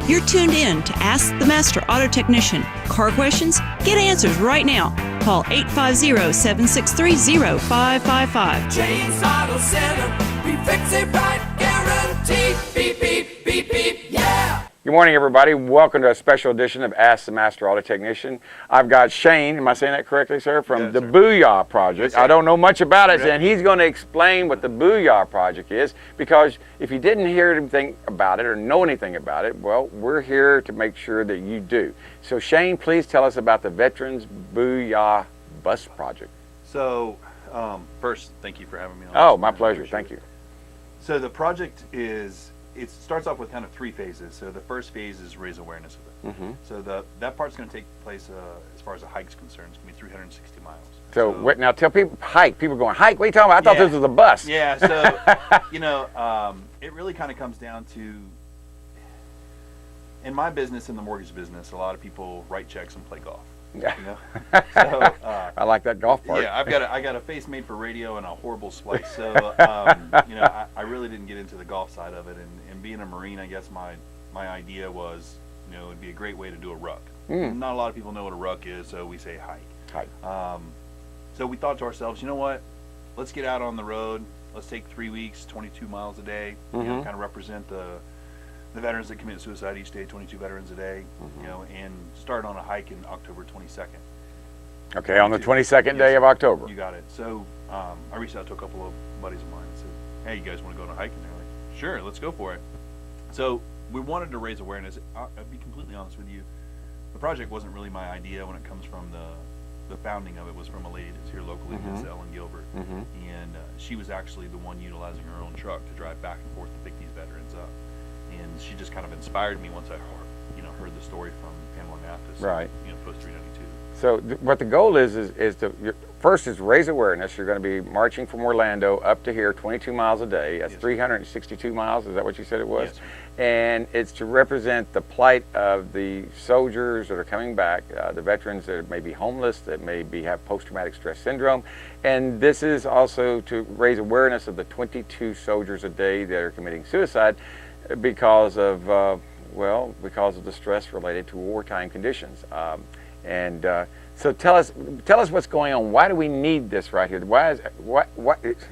You're tuned in to Ask the Master Auto Technician. Car questions? Get answers right now. Call 850-763-0555. James Auto Center, we fix it right, guaranteed. Beep, beep, beep, beep, yeah. Good morning, everybody. Welcome to a special edition of Ask the Master Auto Technician. I've got Shane, am I saying that correctly, sir, from the BooYah Project. Yes, I don't know much about it, and he's going to explain what the BooYah Project is, because if you didn't hear anything about it or know anything about it, well, we're here to make sure that you do. So Shane, please tell us about the Veterans BooYah Bus Project. So, first, thank you for having me on. Oh, my pleasure. Thank you. So the project it starts off with kind of three phases. So the first phase is raise awareness of it. Mm-hmm. So that part's going to take place as far as the hike's concerned. It's going to be 360 miles. So now tell people, hike. People are going, hike? What are you talking about? I thought this was a bus. Yeah, so, it really kind of comes down to, in my business, in the mortgage business, a lot of people write checks and play golf. Yeah. You know? So, I like that golf part. Yeah, I got a face made for radio and a horrible splice. So I really didn't get into the golf side of it. And being a Marine, I guess my idea was, it'd be a great way to do a ruck. Not a lot of people know what a ruck is, so we say hike. Hike. So we thought to ourselves, you know what? Let's get out on the road. Let's take 3 weeks, 22 miles a day. Mm-hmm. Kind of represent the veterans that commit suicide each day, 22 veterans a day, and start on a hike in October 22nd. Okay, on the 22nd day of October. You got it. So I reached out to a couple of buddies of mine and said, hey, you guys want to go on a hike? And they're like, sure, let's go for it. So we wanted to raise awareness. I'll be completely honest with you. The project wasn't really my idea when it comes from the founding of it was from a lady that's here locally, Miss Ellen Gilbert. And she was actually the one utilizing her own truck to drive back and forth to pick these veterans up. And she just kind of inspired me once I heard the story from Pamela Mathis, right? Post 392. So what the goal is to first is raise awareness. You're going to be marching from Orlando up to here, 22 miles a day. That's 362 miles. Is that what you said it was? Yes, and it's to represent the plight of the soldiers that are coming back, the veterans that may be homeless, that have post-traumatic stress syndrome, and this is also to raise awareness of the 22 soldiers a day that are committing suicide because of the stress related to wartime conditions. So tell us what's going on. Why do we need this right here? What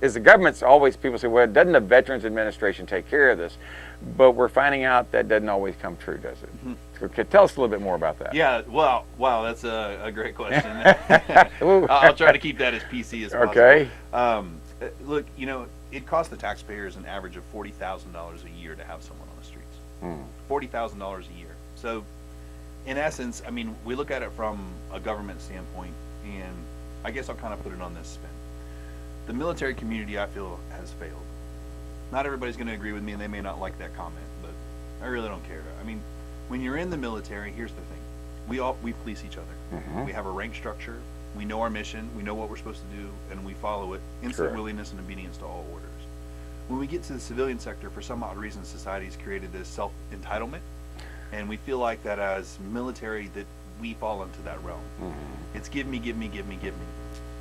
is the government's always, people say, well, doesn't the Veterans Administration take care of this? But we're finding out that doesn't always come true, does it? Okay, tell us a little bit more about that. Yeah, wow, that's a great question. I'll try to keep that as PC as possible. Okay. Look, it costs the taxpayers an average of $40,000 a year to have someone on the streets. $40,000 a year. So, in essence, I mean, we look at it from a government standpoint, and I guess I'll kind of put it on this spin. The military community, I feel, has failed. Not everybody's going to agree with me, and they may not like that comment, but I really don't care. I mean, when you're in the military, here's the thing. We police each other. We have a rank structure. We know our mission. We know what we're supposed to do, and we follow it. Instant willingness and obedience to all orders. When we get to the civilian sector, for some odd reason, society's created this self-entitlement, and we feel like that as military that we fall into that realm. It's give me, give me, give me, give me.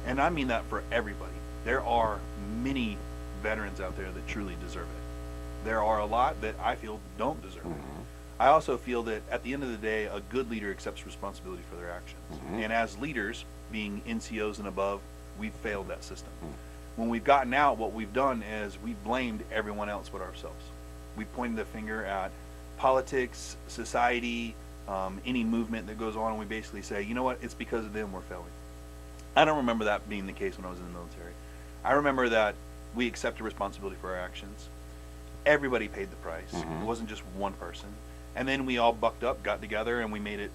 And I mean that for everybody. There are many veterans out there that truly deserve it. There are a lot that I feel don't deserve it. I also feel that at the end of the day, a good leader accepts responsibility for their actions. And as leaders, being NCOs and above, we've failed that system. When we've gotten out, what we've done is we've blamed everyone else but ourselves. We pointed the finger at politics, society, any movement that goes on, and we basically say, you know what, it's because of them we're failing. I don't remember that being the case when I was in the military. I remember that we accepted responsibility for our actions. Everybody paid the price. It wasn't just one person. And then we all bucked up, got together, and we made it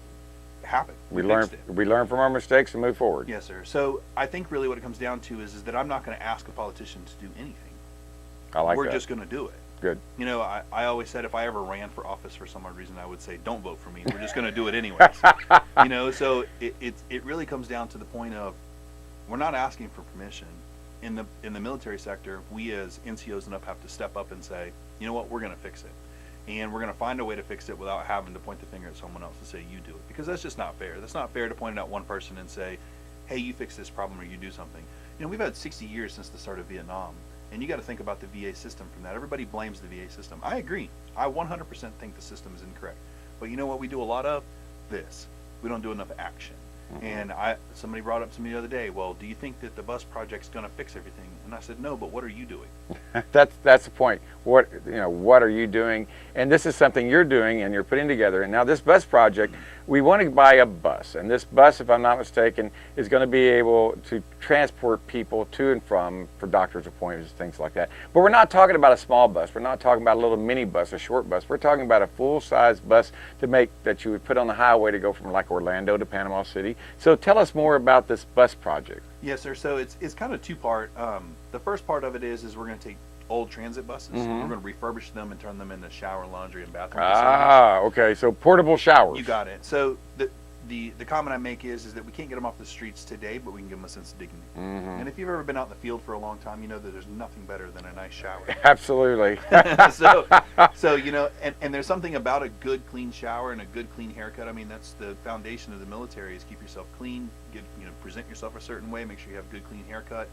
happen. We learn from our mistakes and move forward. Yes, sir. So I think really what it comes down to is that I'm not going to ask a politician to do anything. I like that. We're just going to do it. Good. I always said if I ever ran for office for some odd reason, I would say, don't vote for me. We're just going to do it anyways. So it really comes down to the point of we're not asking for permission. In the military sector, we as NCOs and up have to step up and say, you know what, we're going to fix it. And we're going to find a way to fix it without having to point the finger at someone else and say, you do it. Because that's just not fair. That's not fair to point it at one person and say, hey, you fix this problem or you do something. We've had 60 years since the start of Vietnam. And you got to think about the VA system from that. Everybody blames the VA system. I agree. I 100% think the system is incorrect. But you know what we do a lot of? This. We don't do enough action. And somebody brought up to me the other day, well, do you think that the bus project's going to fix everything? And I said, no, but what are you doing? That's the point. What are you doing? And this is something you're doing and you're putting together. And now this bus project, we want to buy a bus, and this bus, if I'm not mistaken, is going to be able to transport people to and from for doctor's appointments, things like that. But we're not talking about a small bus. We're not talking about a little mini bus, a short bus. We're talking about a full-size bus that you would put on the highway to go from like Orlando to Panama City. So tell us more about this bus project. Yes, sir. So it's kind of two-part. The first part of it is we're going to take old transit buses. We're going to refurbish them and turn them into shower, laundry, and bathroom facilities. Okay. So portable showers. You got it. So the comment I make is that we can't get them off the streets today, but we can give them a sense of dignity. And if you've ever been out in the field for a long time, you know that there's nothing better than a nice shower. Absolutely. so you know, and there's something about a good clean shower and a good clean haircut. I mean, that's the foundation of the military, is keep yourself clean, present yourself a certain way, make sure you have good clean haircut.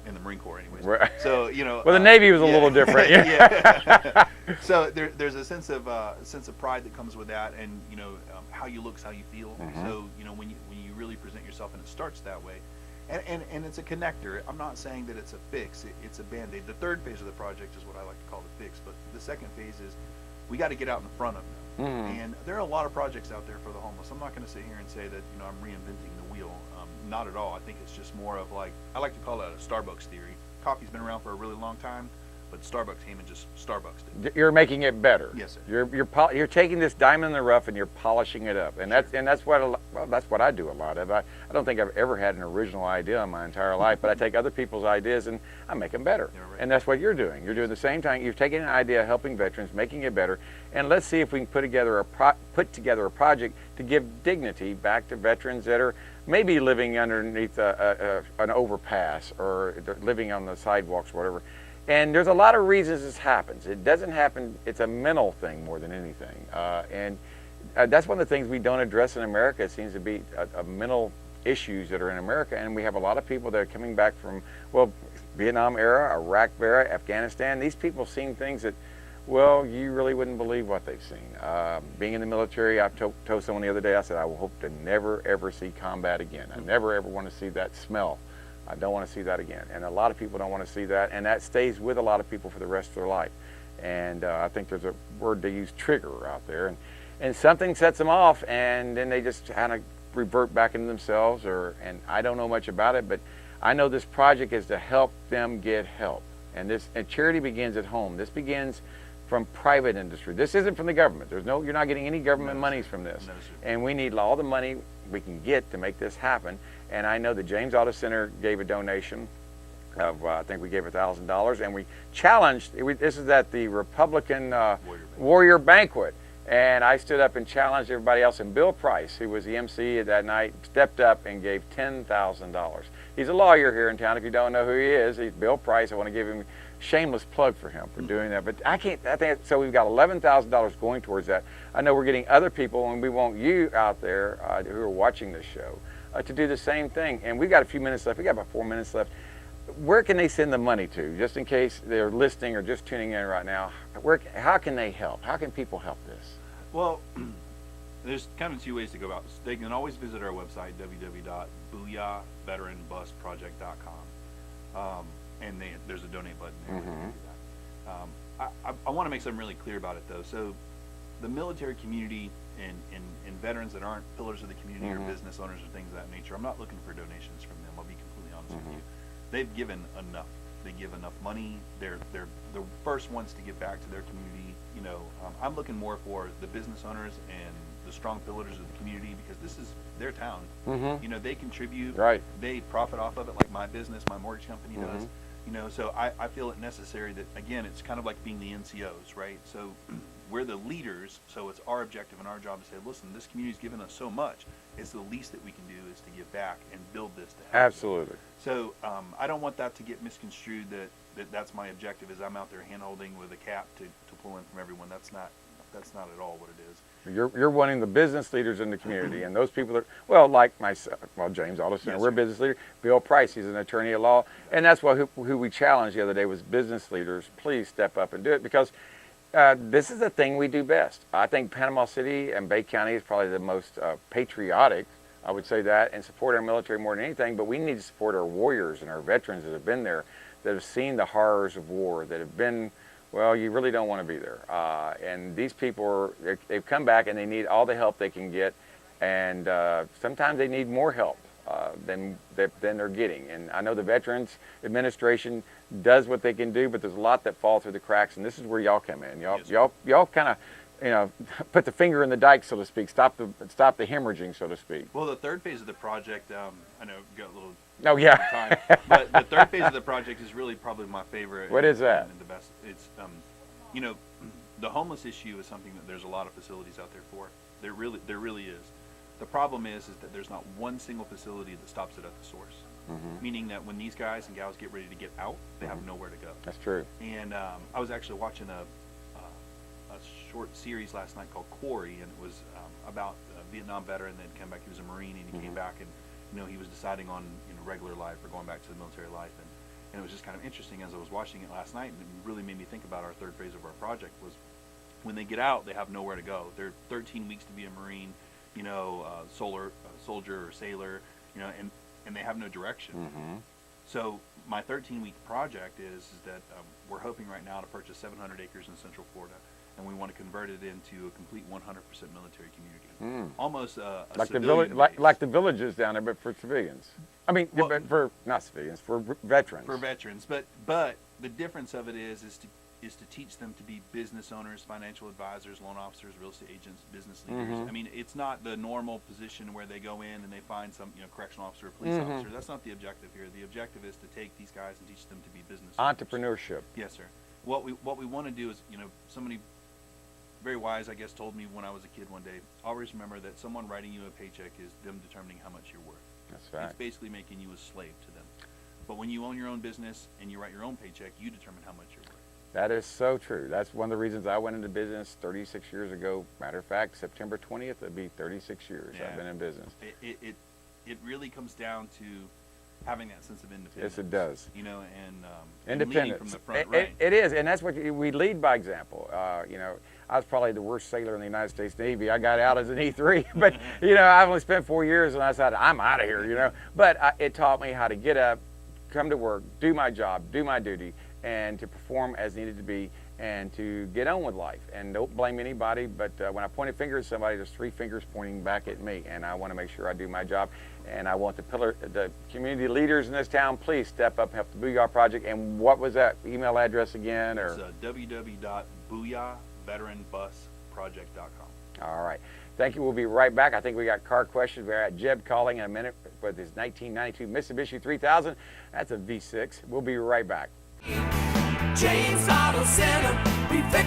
In the Marine Corps, anyways. Right. So well, the Navy was a little different. Yeah. So there's a sense of pride that comes with that, and how you look is how you feel. So when you really present yourself, and it starts that way, and it's a connector. I'm not saying that it's a fix. It's a band-aid. The third phase of the project is what I like to call the fix, but the second phase is we got to get out in front of them. And there are a lot of projects out there for the homeless. I'm not going to sit here and say that I'm reinventing the wheel. Not at all. I think it's just more of I like to call it a Starbucks theory. Coffee's been around for a really long time, but Starbucks came and just Starbucks it. You're making it better. Yes, sir. You're taking this diamond in the rough and you're polishing it up, and that's what I do a lot of. I don't think I've ever had an original idea in my entire life, but I take other people's ideas and I make them better. Yeah, right. And that's what you're doing. You're doing the same thing. You're taking an idea, helping veterans, making it better, and let's see if we can put together a project to give dignity back to veterans that are maybe living underneath an overpass, or they're living on the sidewalks, or whatever. And there's a lot of reasons this happens. It doesn't happen, it's a mental thing more than anything. And that's one of the things we don't address in America. It seems to be a mental issues that are in America. And we have a lot of people that are coming back from, Vietnam era, Iraq era, Afghanistan. These people seen things that, you really wouldn't believe what they've seen. Being in the military, I told someone the other day, I said, I will hope to never, ever see combat again. I never, ever want to see that smell. I don't want to see that again. And a lot of people don't want to see that, and that stays with a lot of people for the rest of their life. And I think there's a word they use, trigger, out there. And something sets them off, and then they just kind of revert back into themselves. And I don't know much about it, but I know this project is to help them get help. And charity begins at home. This begins from private industry. This isn't from the government. You're not getting any government monies from this. No, sir. And we need all the money we can get to make this happen. And I know the James Auto Center gave a donation of, I think we gave $1,000, and we challenged, this is at the Republican Warrior Banquet. And I stood up and challenged everybody else, and Bill Price, who was the MC that night, stepped up and gave $10,000. He's a lawyer here in town. If you don't know who he is, he's Bill Price. I want to give him shameless plug for him for doing that, but I think so. We've got $11,000 going towards that. I know we're getting other people, and we want you out there who are watching this show to do the same thing. And we've got a few minutes left. We got about 4 minutes left. Where can they send the money to, just in case they're listening or just tuning in right now? How can they help? How can people help this? Well, there's kind of two ways to go about this. They can always visit our website, www.BooYahVeteranBusProject.com. And there's a donate button there. Do that. I want to make something really clear about it, though. So the military community and veterans that aren't pillars of the community or business owners or things of that nature, I'm not looking for donations from them. I'll be completely honest with you. They've given enough. They give enough money. They're the first ones to give back to their community. I'm looking more for the business owners and the strong pillars of the community, because this is their town. They contribute. Right. They profit off of it, like my business, my mortgage company does. So I feel it necessary that, again, it's kind of like being the NCOs, right? So we're the leaders, so it's our objective and our job to say, listen, this community's given us so much, it's the least that we can do is to give back and build this to help. Absolutely. So I don't want that to get misconstrued that's my objective, is I'm out there hand-holding with a cap to pull in from everyone. That's not at all what it is. You're wanting the business leaders in the community, and those people that, like myself, James Auto Center, we're business leaders. Bill Price, he's an attorney at law, and that's who we challenged the other day was business leaders. Please step up and do it, because This is the thing we do best. I think Panama City and Bay County is probably the most patriotic, I would say that, and support our military more than anything, but we need to support our warriors and our veterans that have been there, that have seen the horrors of war, that have been, well, you really don't want to be there. And they've come back and they need all the help they can get, and sometimes they need more help than they're getting. And I know the Veterans Administration does what they can do, but there's a lot that fall through the cracks, and this is where y'all come in. Y'all kind of, put the finger in the dike, so to speak, stop the hemorrhaging, so to speak. Well, the third phase of the project, I know we've got a little Oh yeah. time, but the third phase of the project is really probably my favorite. What is that? And the best. It's the homeless issue is something that there's a lot of facilities out there for. There really is. The problem is that there's not one single facility that stops it at the source. Mm-hmm. Meaning that when these guys and gals get ready to get out, they have nowhere to go. That's true. And I was actually watching a short series last night called Quarry, and it was about a Vietnam veteran that had come back. He was a Marine, and he came back, and he was deciding on regular life or going back to the military life. And it was just kind of interesting as I was watching it last night, and it really made me think about our third phase of our project. Was when they get out, they have nowhere to go. They're 13 weeks to be a Marine, soldier or sailor, and they have no direction. Mm-hmm. So my 13-week project is that we're hoping right now to purchase 700 acres in Central Florida, and we want to convert it into a complete 100% military community. Almost like the villages down there, but for civilians. I mean, but for not civilians, for veterans. For veterans, but the difference of it is to teach them to be business owners, financial advisors, loan officers, real estate agents, business leaders. Mm-hmm. I mean, it's not the normal position where they go in and they find some correctional officer or police officer. That's not the objective here. The objective is to take these guys and teach them to be business owners. Entrepreneurship. Yes, sir. What we want to do is, somebody very wise, I guess, told me when I was a kid one day, always remember that someone writing you a paycheck is them determining how much you're worth. That's right. It's basically making you a slave to them. But when you own your own business and you write your own paycheck, you determine how much you're worth. That is so true. That's one of the reasons I went into business 36 years ago. Matter of fact, September 20th, it'll be 36 years I've been in business. It really comes down to having that sense of independence. Yes, it does. And leading from the front, right? It is, and that's what we lead by example. I was probably the worst sailor in the United States Navy. I got out as an E3, but I've only spent 4 years, and I said I'm out of here. But it taught me how to get up, come to work, do my job, do my duty, and to perform as needed to be, and to get on with life. And don't blame anybody, but when I point a finger at somebody, there's 3 fingers pointing back at me, and I want to make sure I do my job. And I want the community leaders in this town, please step up and help the BooYah Project. And what was that email address again? It's www.booyahveteranbusproject.com. All right. Thank you. We'll be right back. I think we got car questions. We're at Jeb calling in a minute with his 1992 Mitsubishi 3000. That's a V6. We'll be right back. James Auto Center, we fix